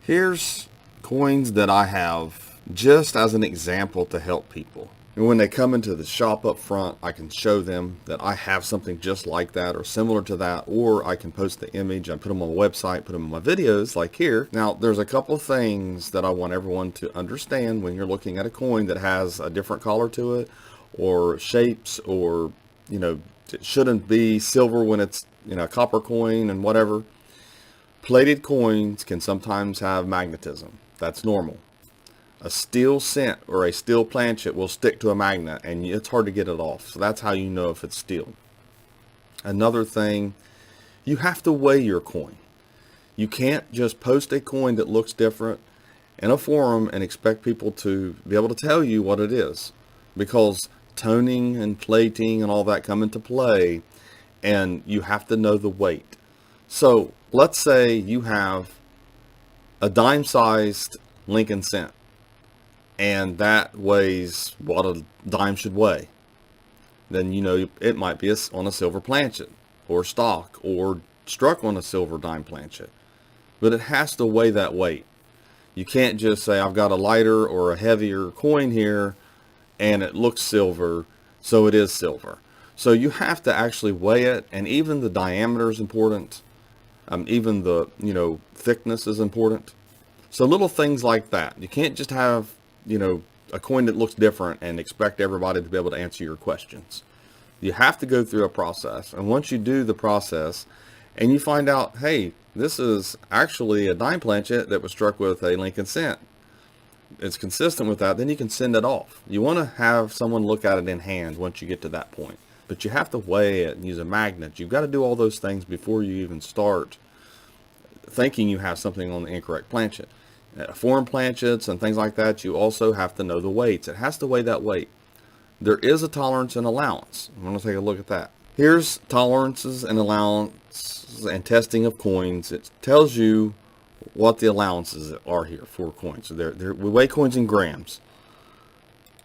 Here's coins that I have just as an example to help people. And when they come into the shop up front, I can show them that I have something just like that or similar to that, or I can post the image and put them on my website, put them in my videos like here. Now, there's a couple of things that I want everyone to understand when you're looking at a coin that has a different color to it or shapes, or, it shouldn't be silver when it's, a copper coin and whatever. Plated coins can sometimes have magnetism. That's normal. A steel cent or a steel planchet will stick to a magnet and it's hard to get it off. So that's how you know if it's steel. Another thing, you have to weigh your coin. You can't just post a coin that looks different in a forum and expect people to be able to tell you what it is, because toning and plating and all that come into play, and you have to know the weight. So let's say you have a dime-sized Lincoln cent, and that weighs what a dime should weigh. Then it might be on a silver planchet or stock or struck on a silver dime planchet. But it has to weigh that weight. You can't just say, I've got a lighter or a heavier coin here and it looks silver, so it is silver. So you have to actually weigh it, and even the diameter is important. Even the thickness is important. So little things like that. You can't just have a coin that looks different and expect everybody to be able to answer your questions. You have to go through a process, and once you do the process and you find out, hey, this is actually a dime planchet that was struck with a Lincoln cent, it's consistent with that, then you can send it off. You want to have someone look at it in hand once you get to that point. But you have to weigh it and use a magnet. You've got to do all those things before you even start thinking you have something on the incorrect planchet. Foreign planchets and things like that, you also have to know the weights. It has to weigh that weight. There is a tolerance and allowance. I'm going to take a look at that. Here's tolerances and allowances and testing of coins. It tells you what the allowances are here for coins. So we weigh coins in grams.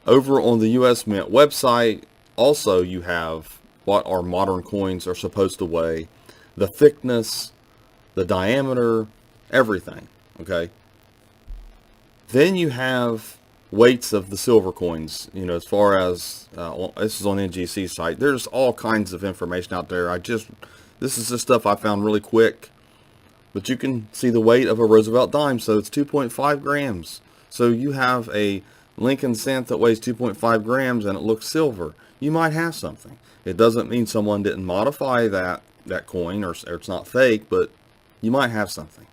Over on the U.S. Mint website, also you have what our modern coins are supposed to weigh, the thickness, the diameter, everything. Okay. Then you have weights of the silver coins, as far as, this is on NGC site. There's all kinds of information out there. This is just stuff I found really quick, but you can see the weight of a Roosevelt dime. So it's 2.5 grams. So you have a Lincoln cent that weighs 2.5 grams and it looks silver. You might have something. It doesn't mean someone didn't modify that coin or it's not fake, but you might have something.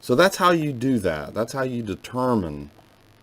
So that's how you do that. That's how you determine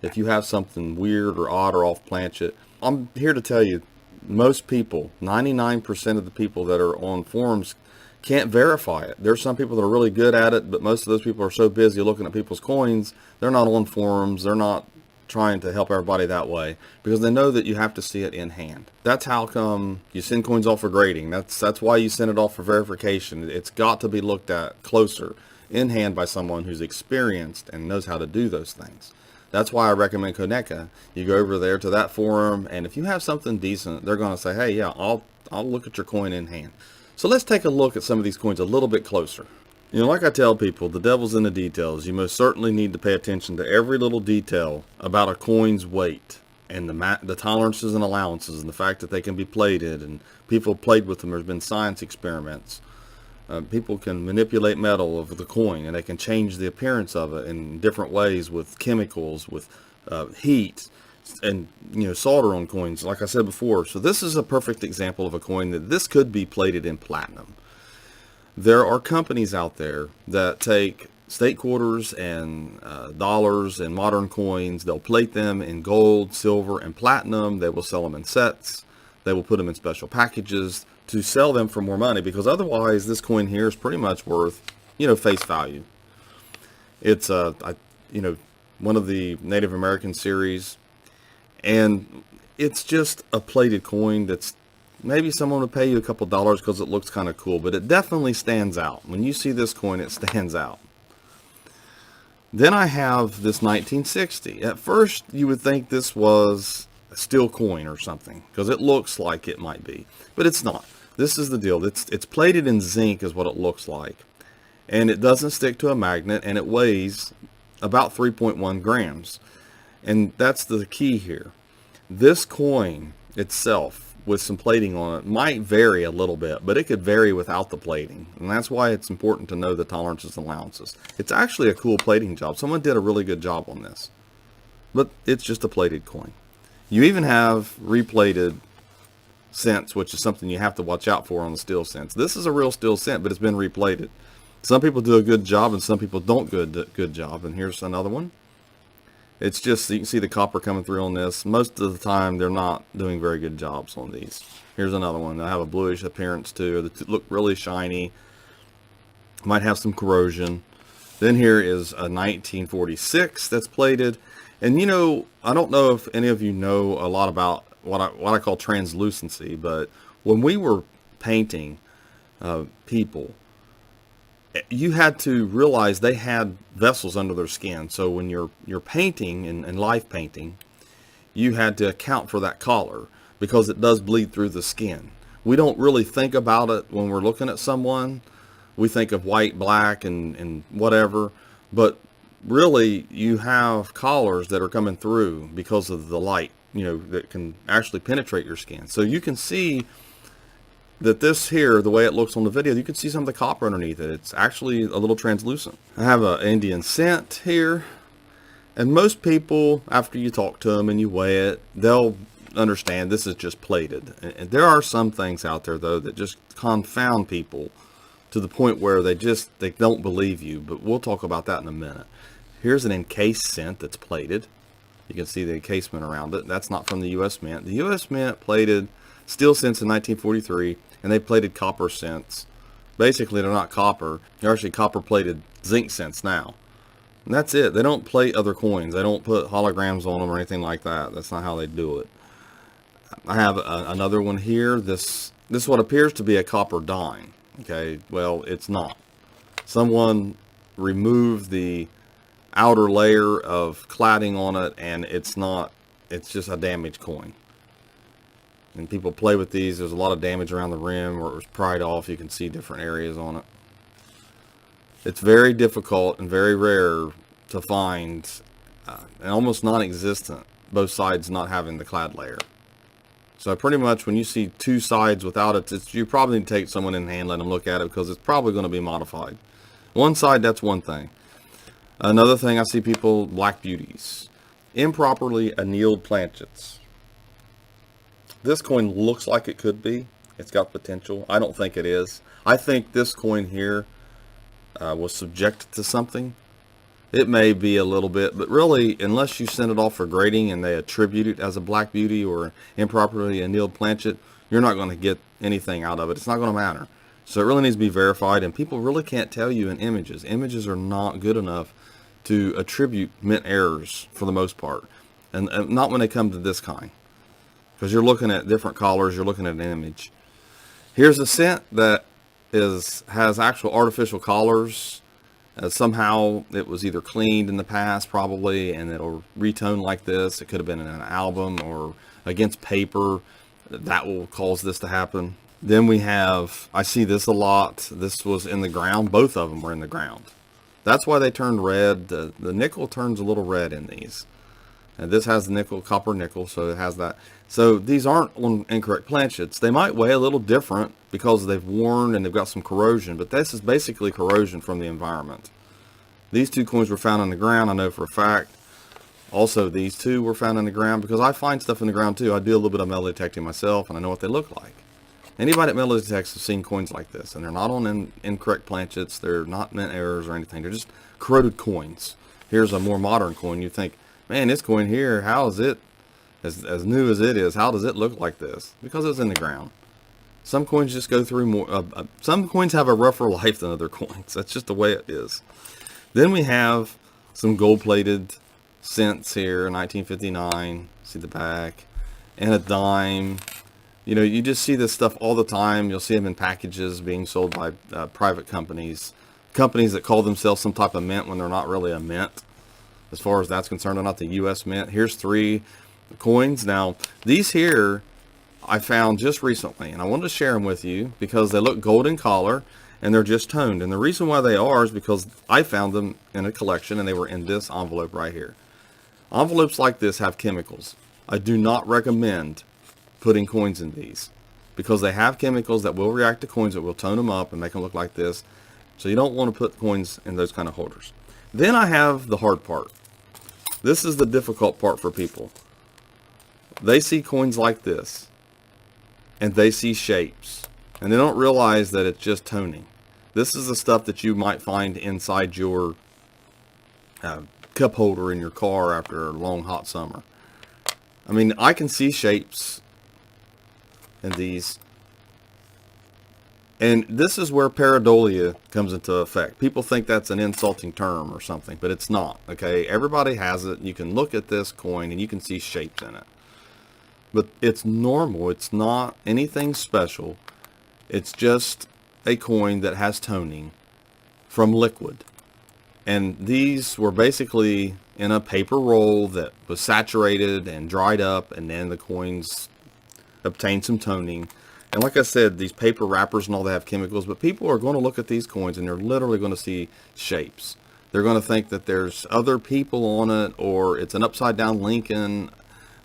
if you have something weird or odd or off planchet. I'm here to tell you, most people, 99% of the people that are on forums can't verify it. There's some people that are really good at it, but most of those people are so busy looking at people's coins, they're not on forums. They're not trying to help everybody that way, because they know that you have to see it in hand. That's how come you send coins off for grading. That's why you send it off for verification. It's got to be looked at closer in hand by someone who's experienced and knows how to do those things. That's why I recommend Koneka. You go over there to that forum, and if you have something decent, they're going to say, hey, yeah, I'll look at your coin in hand. So let's take a look at some of these coins a little bit closer. Like I tell people, the devil's in the details. You most certainly need to pay attention to every little detail about a coin's weight and the tolerances and allowances and the fact that they can be plated, and people have played with them. There's been science experiments. People can manipulate metal of the coin, and they can change the appearance of it in different ways with chemicals, with heat, and solder on coins, like I said before. So this is a perfect example of a coin that this could be plated in platinum. There are companies out there that take state quarters and dollars and modern coins. They'll plate them in gold, silver, and platinum. They will sell them in sets. They will put them in special packages to sell them for more money, because otherwise this coin here is pretty much worth, face value. It's one of the Native American series, and it's just a plated coin that's maybe someone would pay you a couple dollars because it looks kind of cool, but it definitely stands out. When you see this coin, it stands out. Then I have this 1960. At first, you would think this was a steel coin or something, because it looks like it might be, but it's not. This is the deal. It's plated in zinc is what it looks like, and it doesn't stick to a magnet, and it weighs about 3.1 grams. And that's the key here. This coin itself, with some plating on it, might vary a little bit, but it could vary without the plating. And that's why it's important to know the tolerances and allowances. It's actually a cool plating job. Someone did a really good job on this. But it's just a plated coin. You even have replated cents, which is something you have to watch out for on the steel cents. This is a real steel cent, but it's been replated. Some people do a good job and some people don't good job. And here's another one. It's just, you can see the copper coming through on this. Most of the time, they're not doing very good jobs on these. Here's another one. They have a bluish appearance too. They look really shiny. Might have some corrosion. Then here is a 1946 that's plated. And you know, I don't know if any of you know a lot about what I call translucency, but when we were painting people, you had to realize they had vessels under their skin. So when you're painting and live painting, you had to account for that color because it does bleed through the skin. We don't really think about it when we're looking at someone. We think of white, black, and whatever, but really you have collars that are coming through because of the light, you know, that can actually penetrate your skin. So you can see that this here, the way it looks on the video, you can see some of the copper underneath it. It's actually a little translucent. I have an Indian cent here, and most people, after you talk to them and you weigh it, they'll understand this is just plated. And there are some things out there though that just confound people to the point where they don't believe you, but we'll talk about that in a minute. Here's an encased cent that's plated. You can see the encasement around it. That's not from the U.S. Mint. The U.S. Mint plated steel cents in 1943, and they plated copper cents. Basically, they're not copper. They're actually copper-plated zinc cents now. And that's it. They don't plate other coins. They don't put holograms on them or anything like that. That's not how they do it. I have another one here. This is what appears to be a copper dime. Okay, well, it's not. Someone removed the outer layer of cladding on it, and it's just a damaged coin. And people play with these. There's a lot of damage around the rim where it was pried off. You can see different areas on it. It's very difficult and very rare to find, and almost non-existent, both sides not having the clad layer. So pretty much when you see two sides without it, you probably need to take someone in hand, let them look at it, because it's probably going to be modified. One side, that's one thing. Another thing, I see people, black beauties, improperly annealed planchets. This coin looks like it could be. It's got potential. I don't think it is. I think this coin here was subjected to something. It may be a little bit, but really, unless you send it off for grading and they attribute it as a black beauty or improperly annealed planchet, you're not going to get anything out of it. It's not going to matter. So it really needs to be verified, and people really can't tell you in images. Images are not good enough to attribute mint errors for the most part, and not when they come to this kind. Because you're looking at different colors, you're looking at an image. Here's a cent that has actual artificial collars. Somehow it was either cleaned in the past, probably, and it'll retone like this. It could have been in an album or against paper. That will cause this to happen. Then we have, I see this a lot. This was in the ground. Both of them were in the ground. That's why they turned red. The nickel turns a little red in these. And this has nickel, copper nickel, so it has that. So these aren't on incorrect planchets. They might weigh a little different because they've worn and they've got some corrosion, but this is basically corrosion from the environment. These two coins were found in the ground, I know for a fact. Also, these two were found in the ground because I find stuff in the ground too. I do a little bit of metal detecting myself, and I know what they look like. Anybody that metal detects has seen coins like this, and they're not on incorrect planchets. They're not mint errors or anything. They're just corroded coins. Here's a more modern coin. You think, man, this coin here, how is it, as new as it is, how does it look like this? Because it's in the ground. Some coins just go through more, some coins have a rougher life than other coins. That's just the way it is. Then we have some gold-plated cents here, 1959, see the back, and a dime. You know, you just see this stuff all the time. You'll see them in packages being sold by private companies that call themselves some type of mint when they're not really a mint. As far as that's concerned, they're not the U.S. Mint. Here's 3 coins. Now, these here I found just recently, and I wanted to share them with you because they look gold in color, and they're just toned. And the reason why they are is because I found them in a collection, and they were in this envelope right here. Envelopes like this have chemicals. I do not recommend putting coins in these because they have chemicals that will react to coins, that will tone them up and make them look like this. So you don't want to put coins in those kind of holders. Then I have the hard part. This is the difficult part for people. They see coins like this, and they see shapes, and they don't realize that it's just toning. This is the stuff that you might find inside your cup holder in your car after a long hot summer. I mean, I can see shapes in these. And this is where pareidolia comes into effect. People think that's an insulting term or something, but it's not, okay? Everybody has it. You can look at this coin and you can see shapes in it. But it's normal. It's not anything special. It's just a coin that has toning from liquid. And these were basically in a paper roll that was saturated and dried up, and then the coins obtained some toning. And like I said, these paper wrappers and all, they have chemicals, but people are going to look at these coins and they're literally going to see shapes. They're going to think that there's other people on it, or it's an upside down Lincoln,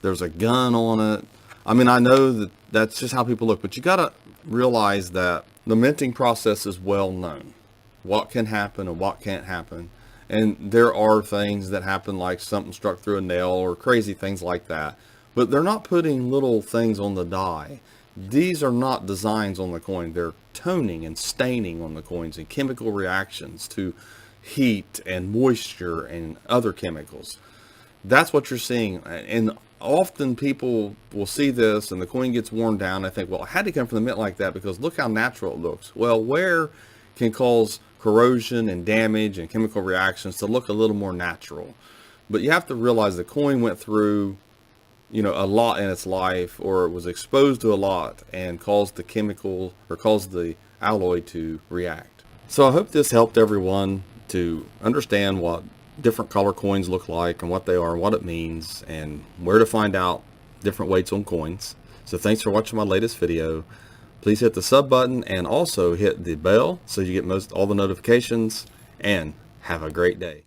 there's a gun on it. I mean, I know that that's just how people look, but you got to realize that the minting process is well known. What can happen and what can't happen. And there are things that happen, like something struck through a nail or crazy things like that. But they're not putting little things on the die. These are not designs on the coin. They're toning and staining on the coins and chemical reactions to heat and moisture and other chemicals. That's what you're seeing. And often people will see this and the coin gets worn down. I think, well, it had to come from the mint like that because look how natural it looks. Well, wear can cause corrosion and damage and chemical reactions to look a little more natural. But you have to realize the coin went through, you know, a lot in its life, or it was exposed to a lot and caused the chemical or caused the alloy to react. So I hope this helped everyone to understand what different color coins look like and what they are and what it means and where to find out different weights on coins. So thanks for watching my latest video. Please hit the sub button and also hit the bell so you get all the notifications, and have a great day.